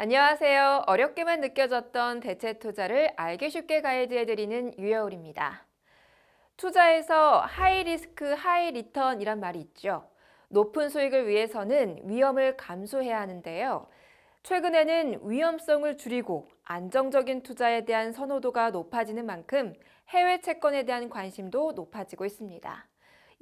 안녕하세요. 어렵게만 느껴졌던 대체 투자를 알기 쉽게 가이드해드리는 유여울입니다. 투자에서 하이 리스크, 하이 리턴이란 말이 있죠. 높은 수익을 위해서는 위험을 감수해야 하는데요. 최근에는 위험성을 줄이고 안정적인 투자에 대한 선호도가 높아지는 만큼 해외 채권에 대한 관심도 높아지고 있습니다.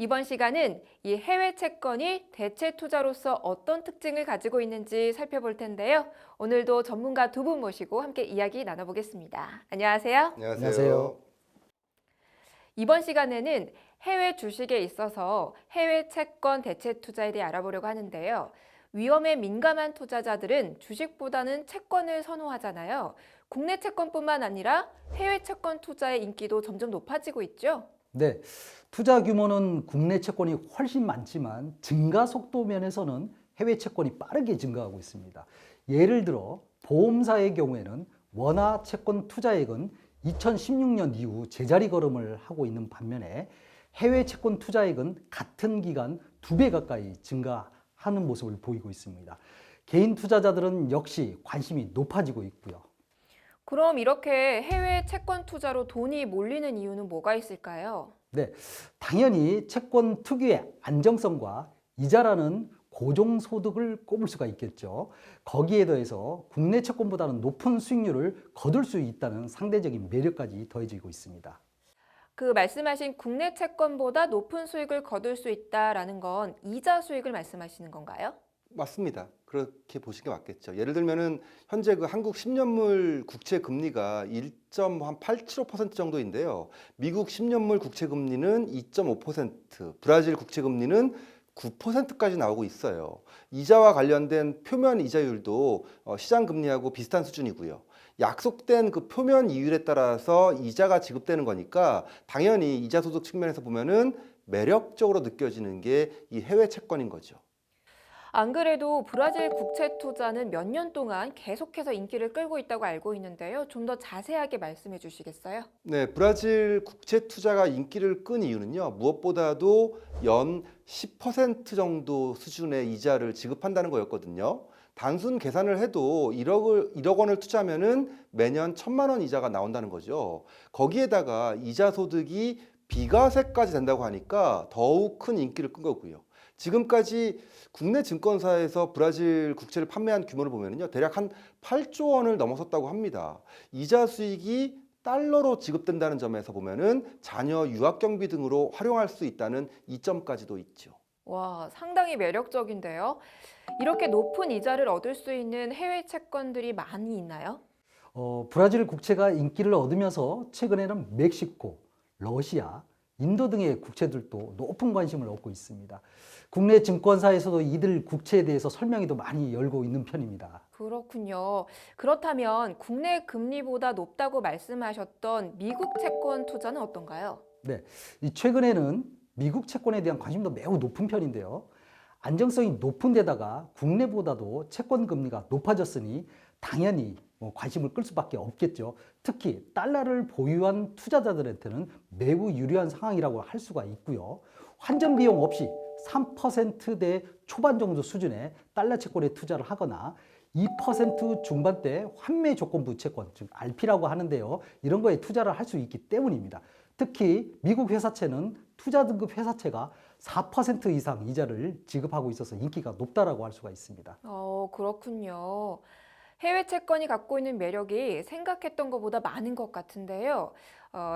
이번 시간은 이 해외 채권이 대체 투자로서 어떤 특징을 가지고 있는지 살펴볼 텐데요. 오늘도 전문가 두 분 모시고 함께 이야기 나눠보겠습니다. 안녕하세요. 안녕하세요. 이번 시간에는 해외 주식에 있어서 해외 채권 대체 투자에 대해 알아보려고 하는데요. 위험에 민감한 투자자들은 주식보다는 채권을 선호하잖아요. 국내 채권뿐만 아니라 해외 채권 투자의 인기도 점점 높아지고 있죠. 네, 투자 규모는 국내 채권이 훨씬 많지만 증가 속도 면에서는 해외 채권이 빠르게 증가하고 있습니다. 예를 들어 보험사의 경우에는 원화 채권 투자액은 2016년 이후 제자리 걸음을 하고 있는 반면에 해외 채권 투자액은 같은 기간 2배 가까이 증가하는 모습을 보이고 있습니다. 개인 투자자들은 역시 관심이 높아지고 있고요. 그럼 이렇게 해외 채권 투자로 돈이 몰리는 이유는 뭐가 있을까요? 네, 당연히 채권 특유의 안정성과 이자라는 고정소득을 꼽을 수가 있겠죠. 거기에 더해서 국내 채권보다는 높은 수익률을 거둘 수 있다는 상대적인 매력까지 더해지고 있습니다. 그 말씀하신 국내 채권보다 높은 수익을 거둘 수 있다라는 건 이자 수익을 말씀하시는 건가요? 맞습니다. 그렇게 보시는 게 맞겠죠. 예를 들면은 현재 그 한국 10년물 국채 금리가 1.87% 정도인데요. 미국 10년물 국채 금리는 2.5%, 브라질 국채 금리는 9%까지 나오고 있어요. 이자와 관련된 표면 이자율도 시장 금리하고 비슷한 수준이고요. 약속된 그 표면 이율에 따라서 이자가 지급되는 거니까 당연히 이자 소득 측면에서 보면은 매력적으로 느껴지는 게 이 해외 채권인 거죠. 안 그래도 브라질 국채 투자는 몇 년 동안 계속해서 인기를 끌고 있다고 알고 있는데요. 좀 더 자세하게 말씀해 주시겠어요? 네, 브라질 국채 투자가 인기를 끈 이유는요, 무엇보다도 연 10% 정도 수준의 이자를 지급한다는 거였거든요. 단순 계산을 해도 1억 원을 투자하면은 매년 1,000만 원 이자가 나온다는 거죠. 거기에다가 이자 소득이 비과세까지 된다고 하니까 더욱 큰 인기를 끈 거고요. 지금까지 국내 증권사에서 브라질 국채를 판매한 규모를 보면요, 대략 한 8조 원을 넘어섰다고 합니다. 이자 수익이 달러로 지급된다는 점에서 보면은 자녀 유학 경비 등으로 활용할 수 있다는 이점까지도 있죠. 와, 상당히 매력적인데요. 이렇게 높은 이자를 얻을 수 있는 해외 채권들이 많이 있나요? 브라질 국채가 인기를 얻으면서 최근에는 멕시코, 러시아, 인도 등의 국채들도 높은 관심을 얻고 있습니다. 국내 증권사에서도 이들 국채에 대해서 설명회도 많이 열고 있는 편입니다. 그렇군요. 그렇다면 국내 금리보다 높다고 말씀하셨던 미국 채권 투자는 어떤가요? 네, 최근에는 미국 채권에 대한 관심도 매우 높은 편인데요. 안정성이 높은 데다가 국내보다도 채권 금리가 높아졌으니 당연히 관심을 끌 수밖에 없겠죠. 특히 달러를 보유한 투자자들한테는 매우 유리한 상황이라고 할 수가 있고요. 환전 비용 없이 3%대 초반 정도 수준의 달러 채권에 투자를 하거나 2% 중반대 환매 조건부 채권, 즉 RP라고 하는데요. 이런 거에 투자를 할 수 있기 때문입니다. 특히 미국 회사채는 투자 등급 회사채가 4% 이상 이자를 지급하고 있어서 인기가 높다라고 할 수가 있습니다. 그렇군요. 해외 채권이 갖고 있는 매력이 생각했던 것보다 많은 것 같은데요.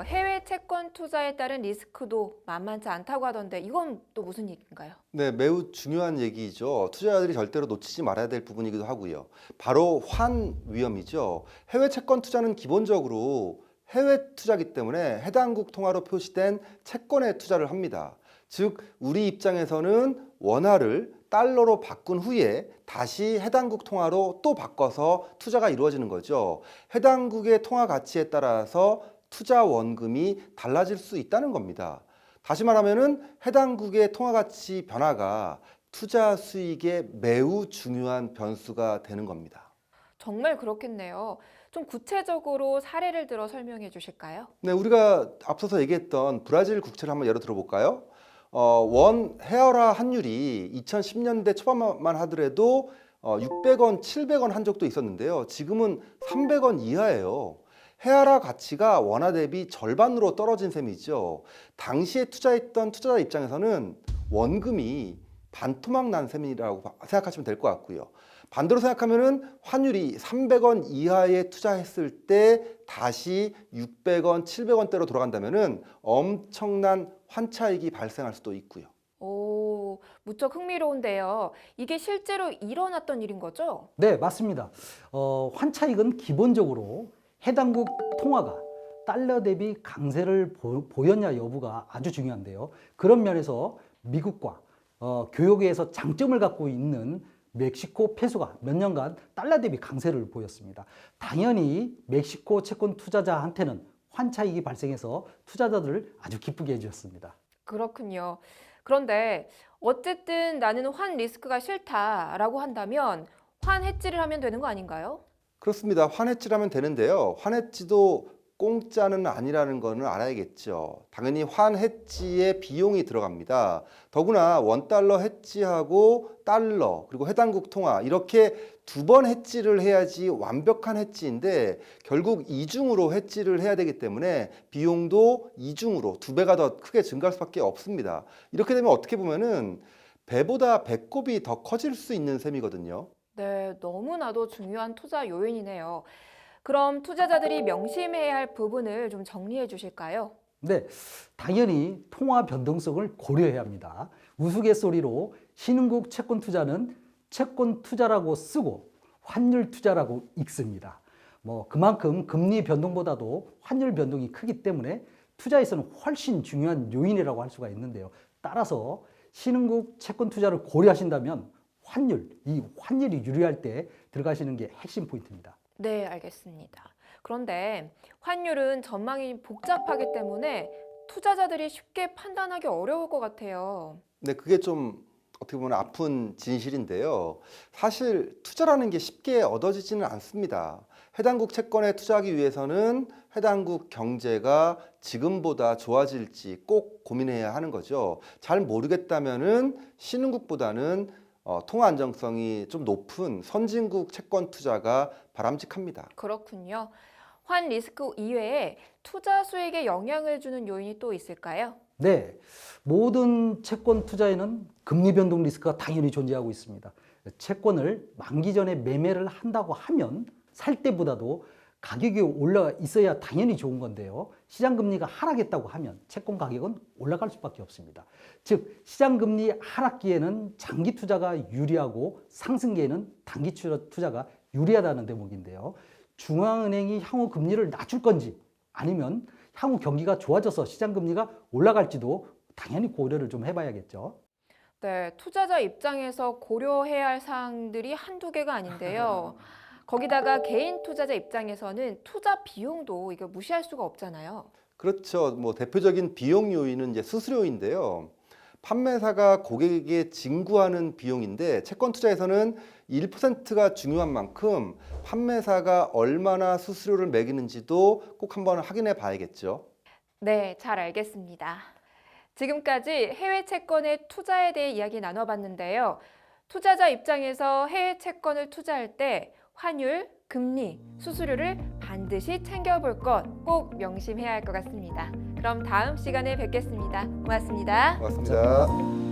해외 채권 투자에 따른 리스크도 만만치 않다고 하던데 이건 또 무슨 얘기인가요? 네, 매우 중요한 얘기죠. 투자자들이 절대로 놓치지 말아야 될 부분이기도 하고요. 바로 환 위험이죠. 해외 채권 투자는 기본적으로 해외 투자기 때문에 해당국 통화로 표시된 채권에 투자를 합니다. 즉, 우리 입장에서는 원화를 달러로 바꾼 후에 다시 해당국 통화로 또 바꿔서 투자가 이루어지는 거죠. 해당국의 통화 가치에 따라서 투자 원금이 달라질 수 있다는 겁니다. 다시 말하면은 해당국의 통화 가치 변화가 투자 수익에 매우 중요한 변수가 되는 겁니다. 정말 그렇겠네요. 좀 구체적으로 사례를 들어 설명해 주실까요? 네, 우리가 앞서서 얘기했던 브라질 국채를 한번 예로 들어볼까요? 원 헤어라 환율이 2010년대 초반만 하더라도 600원, 700원 한 적도 있었는데요. 지금은 300원 이하예요. 헤아라 가치가 원화 대비 절반으로 떨어진 셈이죠. 당시에 투자했던 투자자 입장에서는 원금이 반토막 난 셈이라고 생각하시면 될 것 같고요. 반대로 생각하면은 환율이 300원 이하에 투자했을 때 다시 600원, 700원대로 돌아간다면은 엄청난 환차익이 발생할 수도 있고요. 오, 무척 흥미로운데요. 이게 실제로 일어났던 일인 거죠? 네, 맞습니다. 환차익은 기본적으로 해당국 통화가 달러 대비 강세를 보였냐 여부가 아주 중요한데요. 그런 면에서 미국과 교역에서 장점을 갖고 있는 멕시코 페소가 몇 년간 달러 대비 강세를 보였습니다. 당연히 멕시코 채권 투자자한테는 환차익이 발생해서 투자자들을 아주 기쁘게 해주었습니다. 그렇군요. 그런데 어쨌든 나는 환 리스크가 싫다라고 한다면 환 해지를 하면 되는 거 아닌가요? 그렇습니다. 환해지라면 되는데요. 환해지도 공짜는 아니라는 거는 알아야겠죠. 당연히 환해지에 비용이 들어갑니다. 더구나 원달러 해지하고 달러 그리고 해당국 통화 이렇게 두 번 해지를 해야지 완벽한 해지인데 결국 이중으로 해지를 해야 되기 때문에 비용도 이중으로 두 배가 더 크게 증가할 수밖에 없습니다. 이렇게 되면 어떻게 보면은 배보다 배꼽이 더 커질 수 있는 셈이거든요. 네, 너무나도 중요한 투자 요인이네요. 그럼 투자자들이 명심해야 할 부분을 좀 정리해 주실까요? 네, 당연히 통화 변동성을 고려해야 합니다. 우스갯소리로 신흥국 채권 투자는 채권 투자라고 쓰고 환율 투자라고 읽습니다. 그만큼 금리 변동보다도 환율 변동이 크기 때문에 투자에서는 훨씬 중요한 요인이라고 할 수가 있는데요. 따라서 신흥국 채권 투자를 고려하신다면 이 환율이 유리할 때 들어가시는 게 핵심 포인트입니다. 네, 알겠습니다. 그런데 환율은 전망이 복잡하기 때문에 투자자들이 쉽게 판단하기 어려울 것 같아요. 근데 그게 좀 어떻게 보면 아픈 진실인데요. 사실 투자라는 게 쉽게 얻어지지는 않습니다. 해당국 채권에 투자하기 위해서는 해당국 경제가 지금보다 좋아질지 꼭 고민해야 하는 거죠. 잘 모르겠다면은 신흥국보다는 통화 안정성이 좀 높은 선진국 채권 투자가 바람직합니다. 그렇군요. 환 리스크 이외에 투자 수익에 영향을 주는 요인이 또 있을까요? 네, 모든 채권 투자에는 금리 변동 리스크가 당연히 존재하고 있습니다. 채권을 만기 전에 매매를 한다고 하면 살 때보다도 가격이 올라 있어야 당연히 좋은 건데요. 시장 금리가 하락했다고 하면 채권 가격은 올라갈 수밖에 없습니다. 즉, 시장 금리 하락기에는 장기 투자가 유리하고 상승기에는 단기 투자가 유리하다는 대목인데요. 중앙은행이 향후 금리를 낮출 건지 아니면 향후 경기가 좋아져서 시장 금리가 올라갈지도 당연히 고려를 좀 해봐야겠죠. 네, 투자자 입장에서 고려해야 할 사항들이 한두 개가 아닌데요. 거기다가 개인 투자자 입장에서는 투자 비용도 이거 무시할 수가 없잖아요. 그렇죠. 대표적인 비용 요인은 이제 수수료인데요. 판매사가 고객에게 징구하는 비용인데 채권 투자에서는 1%가 중요한 만큼 판매사가 얼마나 수수료를 매기는지도 꼭 한번 확인해 봐야겠죠. 네, 잘 알겠습니다. 지금까지 해외 채권의 투자에 대해 이야기 나눠봤는데요. 투자자 입장에서 해외 채권을 투자할 때 환율, 금리, 수수료를 반드시 챙겨볼 것 꼭 명심해야 할 것 같습니다. 그럼 다음 시간에 뵙겠습니다. 고맙습니다. 고맙습니다.